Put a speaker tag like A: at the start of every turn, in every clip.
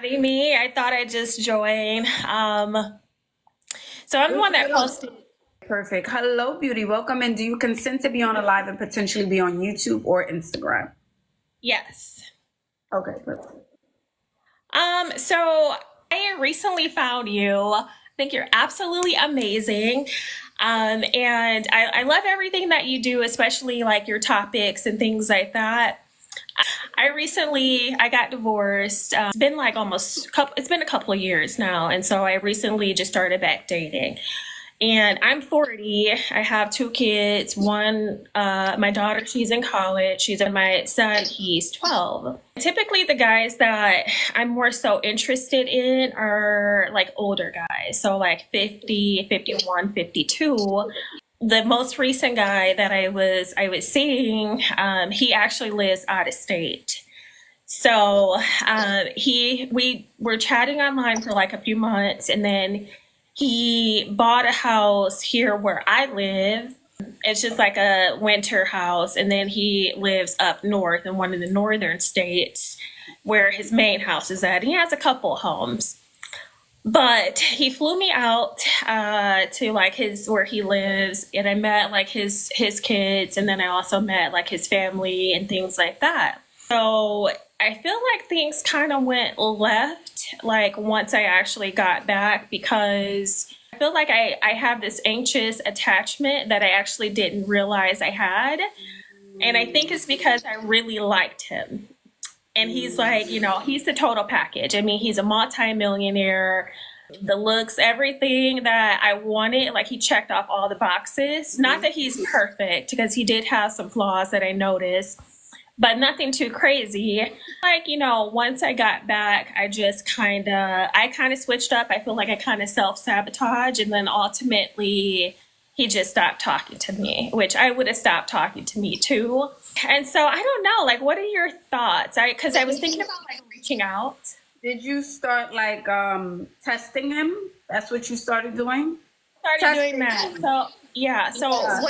A: Me, I thought I'd just join. So I'm the one that posted.
B: Perfect. Hello, beauty. Welcome. And do you consent to be on a live and potentially be on YouTube or Instagram?
A: Yes.
B: Okay, perfect.
A: So I recently found you. I think you're absolutely amazing. And I love everything that you do, especially like your topics and things like that. I got divorced. It's been like it's been a couple of years now. And so I recently just started back dating. And I'm 40. I have two kids. My daughter, she's in college. And my son, he's 12. Typically, the guys that I'm more so interested in are like older guys. So like 50, 51, 52. The most recent guy that I was seeing, he actually lives out of state. So we were chatting online for like a few months, and then he bought a house here where I live. It's just like a winter house, and then he lives up north in one of the northern states where his main house is at. He has a couple homes. But he flew me out to like his where he lives, and I met like his kids, and then I also met like his family and things like that. So I feel like things kind of went left like once I actually got back, because I feel like I have this anxious attachment that I actually didn't realize I had. And I think it's because I really liked him. And he's like, he's the total package. I mean, he's a multi-millionaire, the looks, everything that I wanted. Like, he checked off all the boxes. Not that he's perfect, because he did have some flaws that I noticed, but nothing too crazy. Like, once I got back, I kind of switched up. I feel like I kind of self-sabotage. And then ultimately, he just stopped talking to me, which I would have stopped talking to me too. And so I don't know, like, what are your thoughts? Because I was thinking about like reaching out.
B: Did you start like testing him? That's what you started doing?
A: Started doing that. So yeah. So
B: Yeah.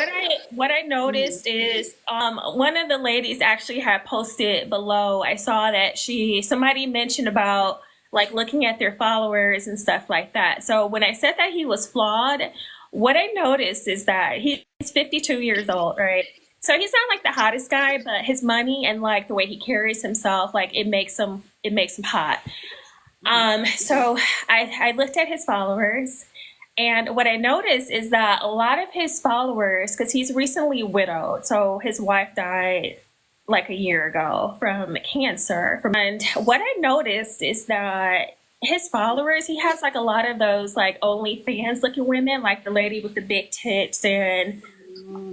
A: what I noticed is one of the ladies actually had posted below. I saw that somebody mentioned about like looking at their followers and stuff like that. So when I said that he was flawed, what I noticed is that he's 52 years old, right? So he's not like the hottest guy, but his money and like the way he carries himself, like it makes him hot. So I looked at his followers, and what I noticed is that a lot of his followers, because he's recently widowed, so his wife died like a year ago from cancer. And what I noticed is that his followers, he has like a lot of those like OnlyFans looking women, like the lady with the big tits and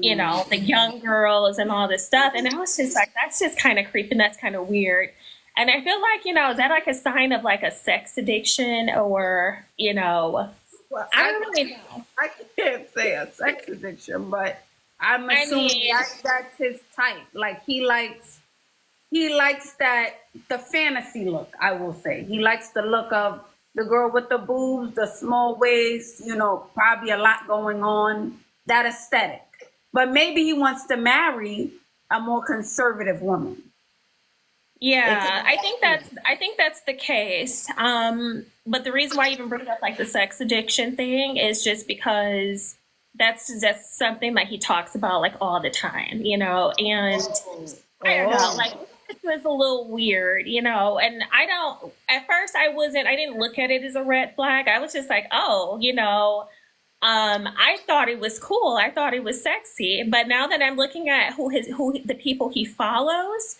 A: the young girls and all this stuff. And I was just like, that's just kind of creepy. That's kind of weird. And I feel like, is that like a sign of like a sex addiction, or,
B: Well,
A: I don't really know.
B: I can't say a sex addiction, but I'm
A: I
B: assuming
A: mean,
B: that's his type. Like he likes that the fantasy look, I will say. He likes the look of the girl with the boobs, the small waist, probably a lot going on, that aesthetic. But maybe he wants to marry a more conservative woman.
A: yeah, I think that's the case. But the reason why I even bring up like the sex addiction thing is just because that's just something that he talks about like all the time, and I don't know, like this was a little weird, and at first I didn't look at it as a red flag. I was just like, oh, I thought it was cool. I thought it was sexy. But now that I'm looking at who the people he follows,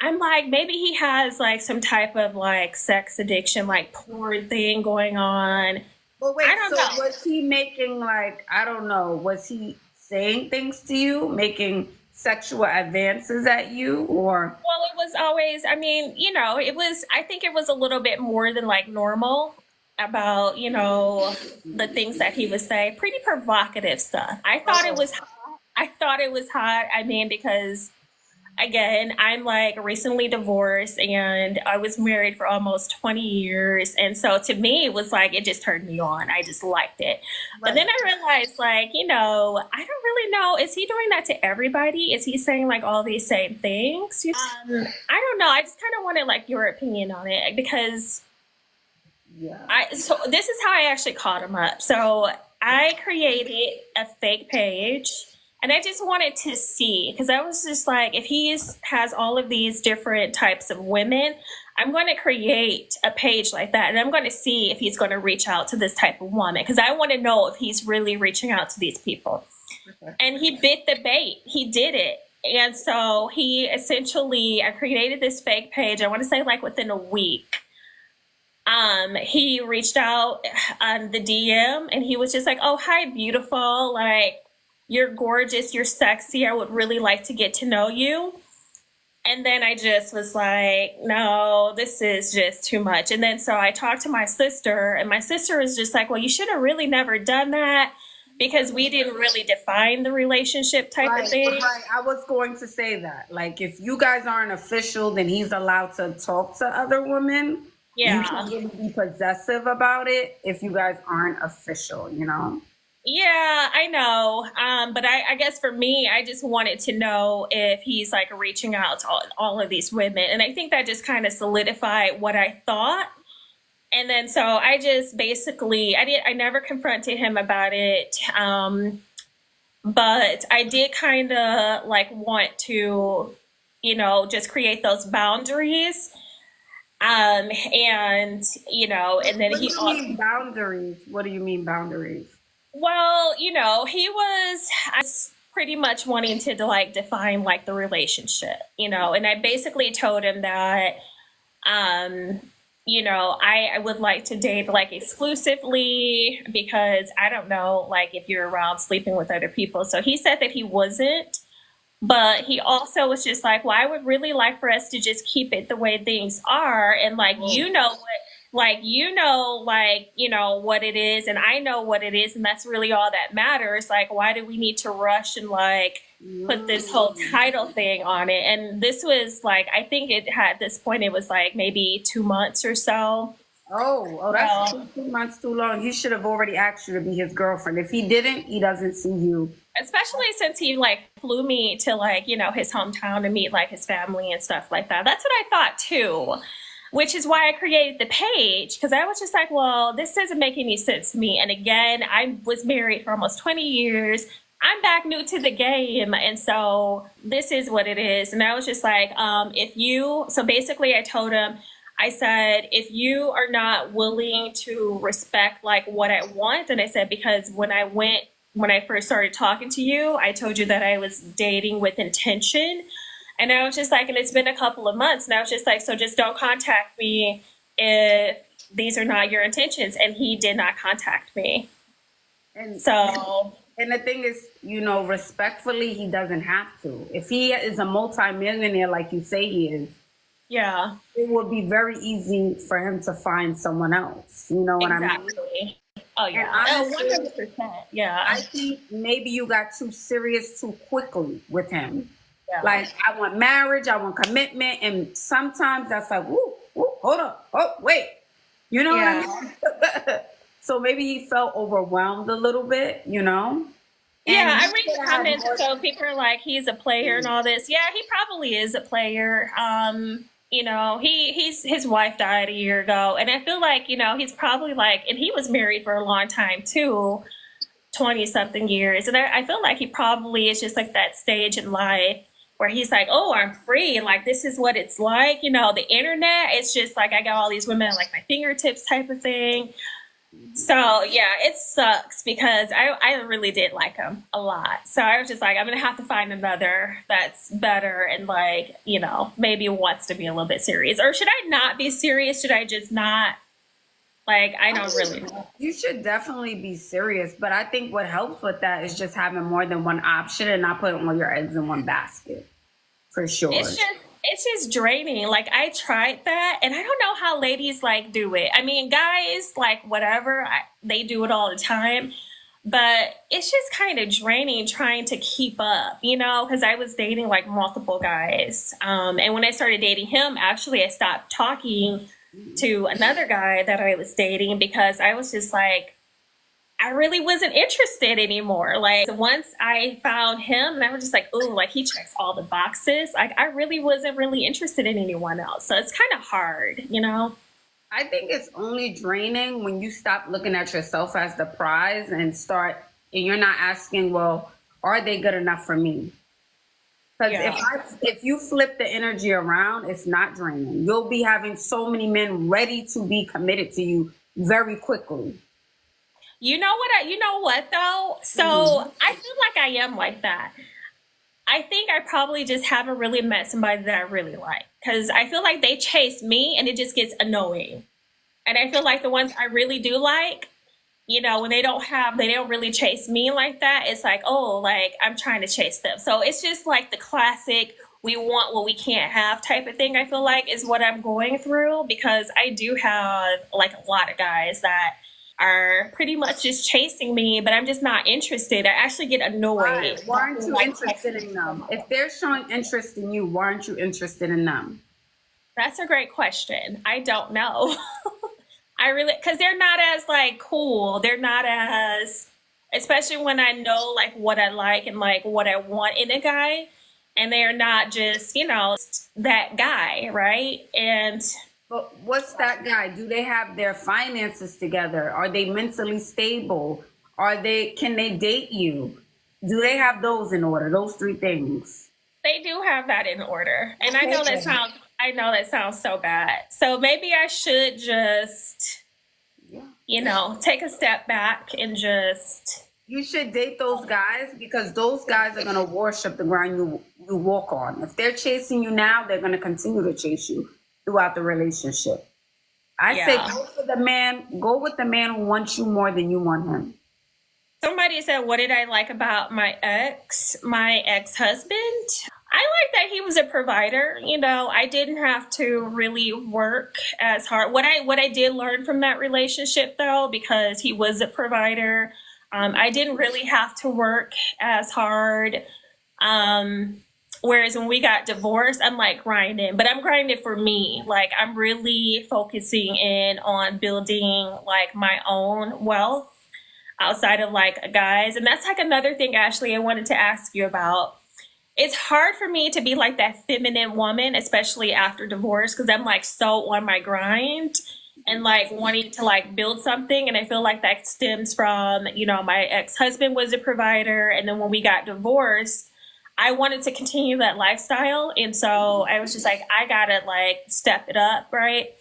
A: I'm like, maybe he has like some type of like sex addiction, like porn thing going on.
B: Well, wait,
A: I don't
B: so
A: know.
B: was he making like, I don't know, was he saying things to you, making sexual advances at you, or?
A: Well, it was always, I mean, I think it was a little bit more than like normal about, the things that he would say. Pretty provocative stuff. I thought it was hot. I mean, because again, I'm like recently divorced, and I was married for almost 20 years. And so to me, it was like, it just turned me on. I just liked it. But then
B: Right.
A: I realized, like, I don't really know. Is he doing that to everybody? Is he saying like all these same things? I don't know. I just kind of wanted like your opinion on it, because
B: Yeah.
A: So this is how I actually caught him up. So I created a fake page and I just wanted to see because I was just like, if has all of these different types of women, I'm going to create a page like that and I'm going to see if he's going to reach out to this type of woman because I want to know if he's really reaching out to these people.
B: Okay.
A: And he bit the bait. He did it. And so I created this fake page. I want to say like within a week. He reached out on the DM and he was just like, "Oh, hi, beautiful. Like, you're gorgeous. You're sexy. I would really like to get to know you." And then I just was like, no, this is just too much. And then so I talked to my sister and my sister was just like, well, you should have really never done that because we didn't really define the relationship type of thing.
B: Right. I was going to say that. Like, if you guys aren't official, then he's allowed to talk to other women.
A: Yeah.
B: You can't really be possessive about it if you guys aren't official, you know?
A: Yeah, I know. But I guess for me, I just wanted to know if he's like reaching out to all of these women. And I think that just kind of solidified what I thought. And then so I just basically, I never confronted him about it. But I did kind of like want to, just create those boundaries. And, and then
B: What do you mean boundaries? What do you mean boundaries?
A: Well, he I was pretty much wanting to like define like the relationship, and I basically told him that, I would like to date like exclusively because I don't know, like if you're around sleeping with other people. So he said that he wasn't, but he also was just like, well, I would really like for us to just keep it the way things are. And like, what it is and I know what it is and that's really all that matters. Like, why do we need to rush and like put this whole title thing on it? And this was like, I think at this point it was like maybe 2 months or so.
B: Oh, that's 2 months too long. He should have already asked you to be his girlfriend. If he didn't, he doesn't see you.
A: Especially since he like flew me to like, his hometown to meet like his family and stuff like that. That's what I thought too. Which is why I created the page, because I was just like, well, this doesn't make any sense to me. And again, I was married for almost 20 years. I'm back new to the game. And so this is what it is. And I was just like, so basically I told him, I said, if you are not willing to respect like what I want, and I said, because when I first started talking to you, I told you that I was dating with intention. And I was just like, and it's been a couple of months. And I was just like, so just don't contact me if these are not your intentions. And he did not contact me. And the thing is, respectfully, he doesn't have to. If he is a multi-millionaire like you say he is, yeah, it would be very easy for him to find someone else. You know what I mean? Oh, yeah. And honestly, 100%. Yeah.
B: I think maybe you got too serious too quickly with him. Yeah. Like, I want marriage, I want commitment, and sometimes that's like, woo, hold up, oh, wait. You know what I mean? So maybe he felt overwhelmed a little bit, And
A: yeah, I read the comments, so people are like, he's a player and all this. Yeah, he probably is a player. His wife died a year ago, and I feel like, he's probably like, and he was married for a long time too, 20-something years, and I feel like he probably is just like that stage in life where he's like, oh, I'm free. Like, this is what it's like. The internet, it's just like, I got all these women at like my fingertips type of thing. So, yeah, it sucks because I really did like him a lot. So I was just like, I'm going to have to find another that's better and like, maybe wants to be a little bit serious. Or should I not be serious? Should I just not? Like, I don't really know. You should definitely be serious, but I think what helps with that is just having more than one option and not putting all your eggs in one basket. For sure. It's just draining. Like, I tried that, and I don't know how ladies like do it. I mean, guys, like, whatever, they do it all the time, but it's just kind of draining trying to keep up, because I was dating like multiple guys. And when I started dating him, actually, I stopped talking to another guy that I was dating because I was just like, I really wasn't interested anymore. Like, once I found him, and I was just like, oh, like, he checks all the boxes. Like, I really wasn't really interested in anyone else. So it's kind of hard,
B: I think it's only draining when you stop looking at yourself as the prize and you're not asking, well, are they good enough for me? Because
A: Yeah.
B: if you flip the energy around, it's not draining. You'll be having so many men ready to be committed to you very quickly.
A: You know what though? So
B: Mhm.
A: I feel like I am like that. I think I probably just haven't really met somebody that I really like because I feel like they chase me and it just gets annoying. And I feel like the ones I really do like, when they don't really chase me like that. It's like, oh, like I'm trying to chase them. So it's just like the classic, we want what we can't have type of thing. I feel like is what I'm going through because I do have like a lot of guys that are pretty much just chasing me, but I'm just not interested. I actually get
B: Why?
A: annoyed.
B: Why aren't you
A: Like
B: interested in them? If they're showing interest in you, why aren't you interested in them?
A: that's a great question. I don't know. I really, because they're not as like cool. They're not as, especially when I know like what I like and like what I want in a guy, and they're not just that guy, right? And
B: But what's that guy? Do they have their finances together? Are they mentally stable? Can they date you? Do they have those in order? Those three things.
A: they do have that in order. And
B: Okay.
A: I know that sounds so bad. So maybe I should just,
B: Yeah.
A: take a step back and just,
B: You should date those guys because those guys are gonna worship the ground you walk on. If they're chasing you now, they're gonna continue to chase you throughout the relationship. I say
A: yeah.
B: go with the man who wants you more than you want him.
A: Somebody said, what did I like about my ex-husband? I like that he was a provider. I didn't have to really work as hard. What I did learn from that relationship though, because he was a provider, I didn't really have to work as hard. Whereas when we got divorced, I'm like grinding, but I'm grinding for me. Like I'm really focusing in on building like my own wealth outside of like guys. And that's like another thing, Ashley, I wanted to ask you about. It's hard for me to be like that feminine woman, especially after divorce, because I'm like so on my grind and like wanting to like build something. And I feel like that stems from, my ex-husband was a provider. And then when we got divorced, I wanted to continue that lifestyle. And so I was just like, I gotta like step it up, right?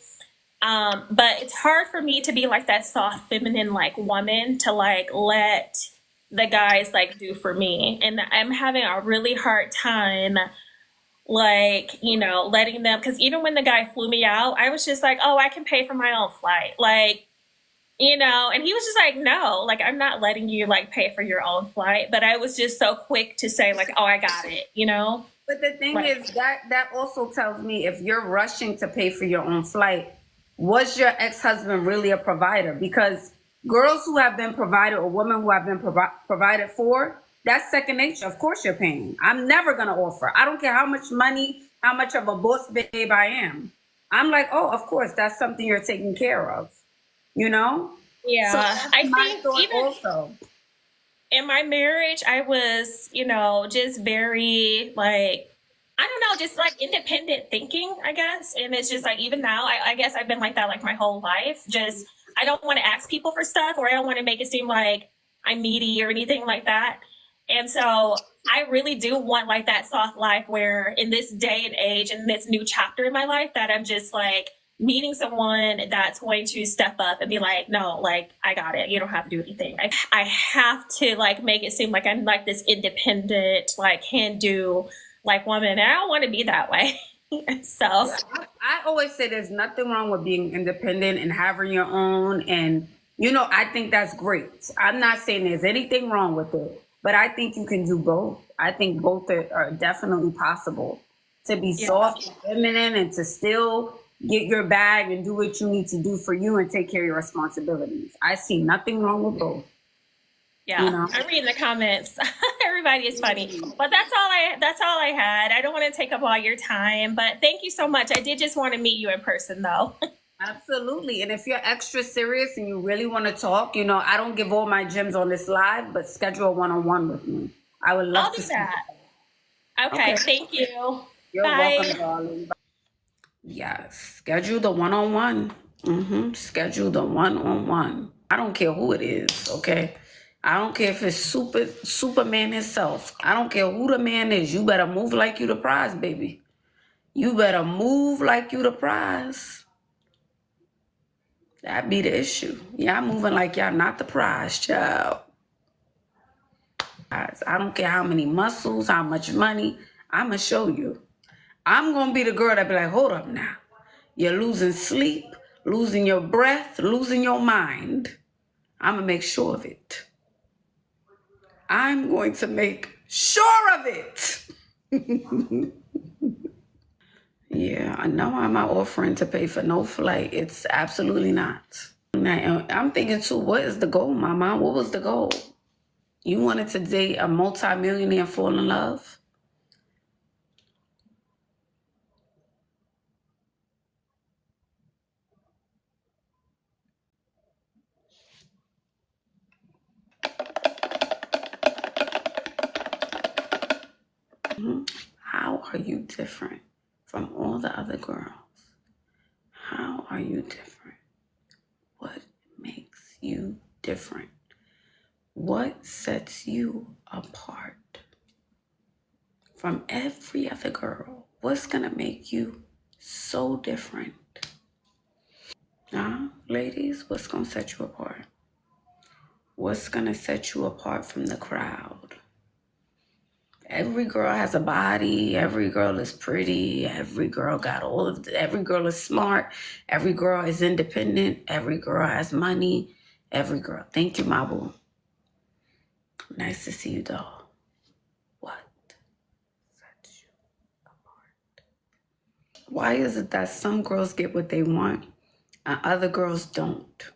A: But it's hard for me to be like that soft feminine like woman to like let the guys like do for me. And I'm having a really hard time like, letting them because even when the guy flew me out, I was just like, oh, I can pay for my own flight. Like, and he was just like, no, like I'm not letting you like pay for your own flight. But I was just so quick to say, like, oh, I got it.
B: But the thing
A: Like,
B: is that also tells me if you're rushing to pay for your own flight, was your ex-husband really a provider? Because girls who have been provided or women who have been provided for, that's second nature. Of course you're paying. I'm never going to offer. I don't care how much money, how much of a boss babe I am. I'm like, oh, of course, that's something you're taking care of, you know? So
A: yeah,
B: that's
A: I
B: my
A: think
B: thought
A: even
B: also.
A: in my marriage, I was, just very like, I don't know, just like independent thinking, I guess. And it's just like, even now, I guess I've been like that like my whole life. Just, I don't want to ask people for stuff or I don't want to make it seem like I'm needy or anything like that. And so I really do want like that soft life where in this day and age and this new chapter in my life that I'm just like, meeting someone that's going to step up and be like, no, like, I got it. You don't have to do anything. I have to like make it seem like I'm like this independent, like can do like woman. And I don't want to be that way. So,
B: I always say there's nothing wrong with being independent and having your own. And, I think that's great. I'm not saying there's anything wrong with it, but I think you can do both. I think both are definitely possible to be
A: yeah.
B: soft and feminine and to still get your bag and do what you need to do for you and take care of your responsibilities. I see nothing wrong with both, you
A: Yeah,
B: know?
A: I'm reading the comments. Everybody is funny. But that's all I had. I don't want to take up all your time, but thank you so much. I did just want to meet you in person though.
B: Absolutely. And if you're extra serious and you really want to talk, I don't give all my gems on this live, but schedule a one-on-one with me. I would
A: I'll
B: love to
A: do
B: speak.
A: that. Okay,
B: Okay.
A: thank you.
B: You're welcome,
A: Bye.
B: darling. Yes. Schedule the one-on-one. Schedule the one-on-one. I don't care who it is, okay? I don't care if it's Superman himself. I don't care who the man is. You better move like you the prize, baby. You better move like you the prize. That be the issue. Y'all moving like y'all not the prize, child. I don't care how many muscles, how much money. I'ma show you. I'm gonna be the girl that be like, hold up now. You're losing sleep, losing your breath, losing your mind. I'm gonna make sure of it. I'm going to make sure of it. Yeah, I know I'm not offering to pay for no flight. It's absolutely not. Now, I'm thinking too, what is the goal, Mama? What was the goal? You wanted to date a multi-millionaire and fall in love? How are you different from all the other girls? How are you different? What makes you different? What sets you apart from every other girl? What's gonna make you so different? Huh? Ladies, what's gonna set you apart? What's gonna set you apart from the crowd? Every girl has a body. Every girl is pretty. Every girl got every girl is smart. Every girl is independent. Every girl has money. Every girl. Thank you, my boo. Nice to see you, doll. What sets you apart? Why is it that some girls get what they want and other girls don't?